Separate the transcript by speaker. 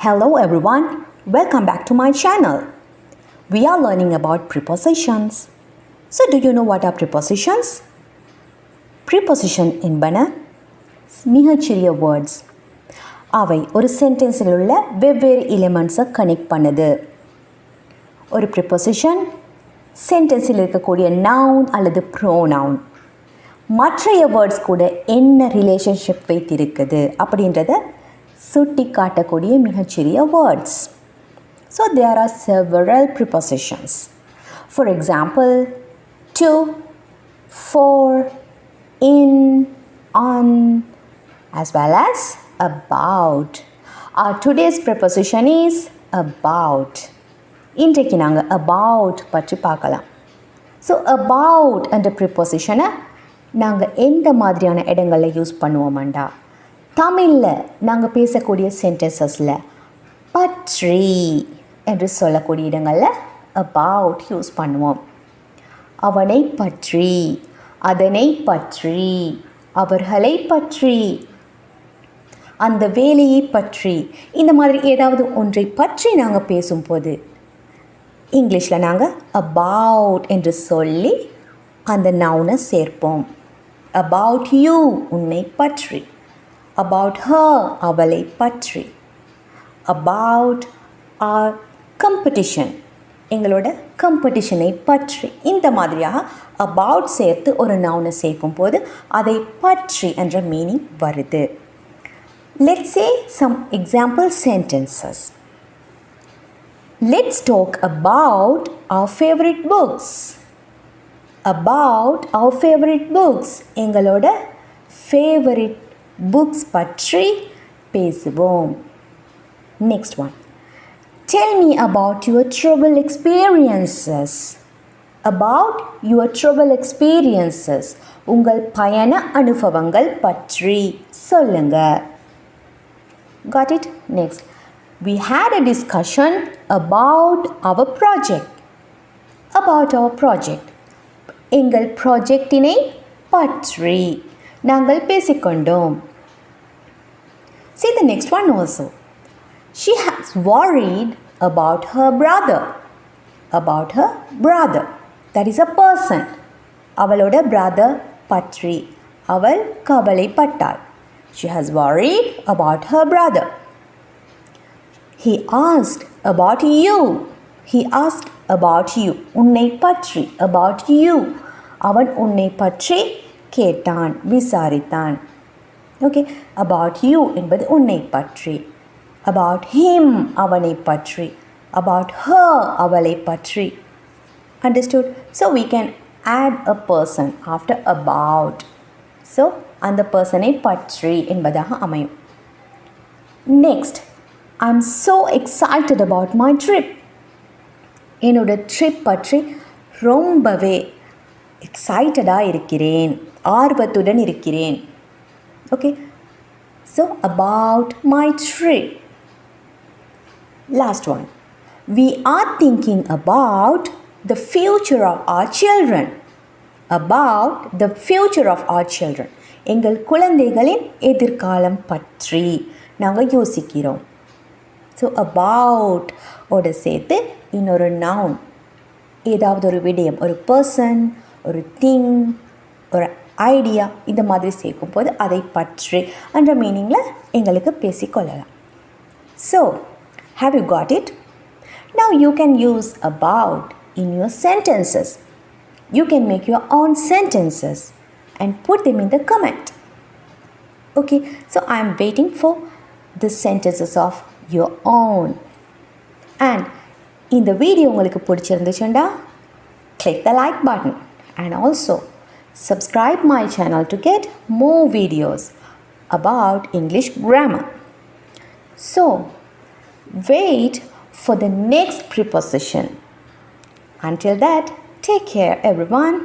Speaker 1: Hello everyone, welcome back to my channel. We are learning about prepositions. So do you know what are prepositions? Preposition என்பன மிகச்சிறிய words. அவை ஒரு சென்டென்ஸில் உள்ள வெவ்வேறு எலிமெண்ட்ஸை connect பண்ணுது. ஒரு ப்ரிப்போசிஷன் சென்டென்ஸில் இருக்கக்கூடிய நவுன் அல்லது ப்ரோனவுன் மற்றைய வேர்ட்ஸ் கூட என்ன ரிலேஷன்ஷிப் வைத்திருக்குது அப்படின்றத சுட்டி காட்டக்கூடிய மிகச்சிறிய words. So there are several prepositions. For example, to, for, in, on, as well as about. Our today's preposition is about. இன்றைக்கு நாங்கள் about பற்றி பார்க்கலாம். ஸோ about என்ற ப்ரிப்போசிஷனை நாங்கள் எந்த மாதிரியான இடங்களில் யூஸ் பண்ணுவோமாண்டா, தமிழில் நாங்கள் பேசக்கூடிய சென்டென்சஸில் பற்றி என்று சொல்லக்கூடிய இடங்களில் about யூஸ் பண்ணுவோம். அவனை பற்றி, அதனை பற்றி, அவர்களை பற்றி, அந்த வேலையை பற்றி, இந்த மாதிரி ஏதாவது ஒன்றை பற்றி நாங்கள் பேசும்போது இங்கிலீஷில் நாங்கள் about என்று சொல்லி அந்த நவுனை சேர்ப்போம். about you உன்னை பற்றி, about her அவளை பற்றி, about our competition எங்களோட கம்படிஷனை பற்றி, இந்த மாதிரியாக about சேர்த்து ஒரு நவுனை சேர்க்கும் போது அதை பற்றி என்ற மீனிங் வருது. Let's say some example sentences. Let's talk about our favorite books. About our favorite books எங்களோட favorite books பற்றி பேசுவோம். Next one. Tell me about your trouble experiences. About your trouble experiences உங்கள் பயண அனுபவங்கள் பற்றி சொல்லுங்க. Got it? Next. We had a discussion about our project. About our project. எங்கள் ப்ராஜெக்டினை பற்றி நாங்கள் பேசிக்கொண்டோம். See the next one also. She has worried about her brother. About her brother. That is a person. அவளோட brother பற்றி அவள் கவலைப்பட்டாள். She has worried about her brother. He asked about you. He asked about you. உன்னை பற்றி. About you. அவன் உன்னை பற்றி கேட்டான், விசாரித்தான். ஓகே, about you என்பது உன்னை பற்றி. About him அவனை பற்றி. About her அவளை பற்றி. Understood? So we can add a person after about. So அந்த பர்சனை பற்றி என்பதாக அமையும். Next, I'm so excited about my trip. என்னோட ட்ரிப் பற்றி ரொம்பவே எக்ஸைட்டடாக இருக்கிறேன், ஆர்வத்துடன் இருக்கிறேன். Okay, so about my trip. Last one. We are thinking about the future of our children. About the future of our children. எங்கள் குழந்தைகளின் எதிர்காலம் பற்றி நாங்கள் யோசிக்கிறோம். ஸோ about ஓட சேர்த்து இன்னொரு நவுன், ஏதாவது ஒரு விடயம், ஒரு பர்சன், ஒரு திங், ஒரு ஐடியா, இந்த மாதிரி சேர்க்கும் போது அதை பற்றி என்ற மீனிங்கில் எங்களுக்கு பேசிக்கொள்ளலாம். So have you got it? Now you can use about in your sentences. You can make your own sentences and put them in the comment. Okay, so I am waiting for the sentences of your own. And இந்த video உங்களுக்கு பிடிச்சிருந்துச்சுண்டா click the like button and also subscribe my channel to get more videos about English grammar. So wait for the next preposition. Until that, take care everyone.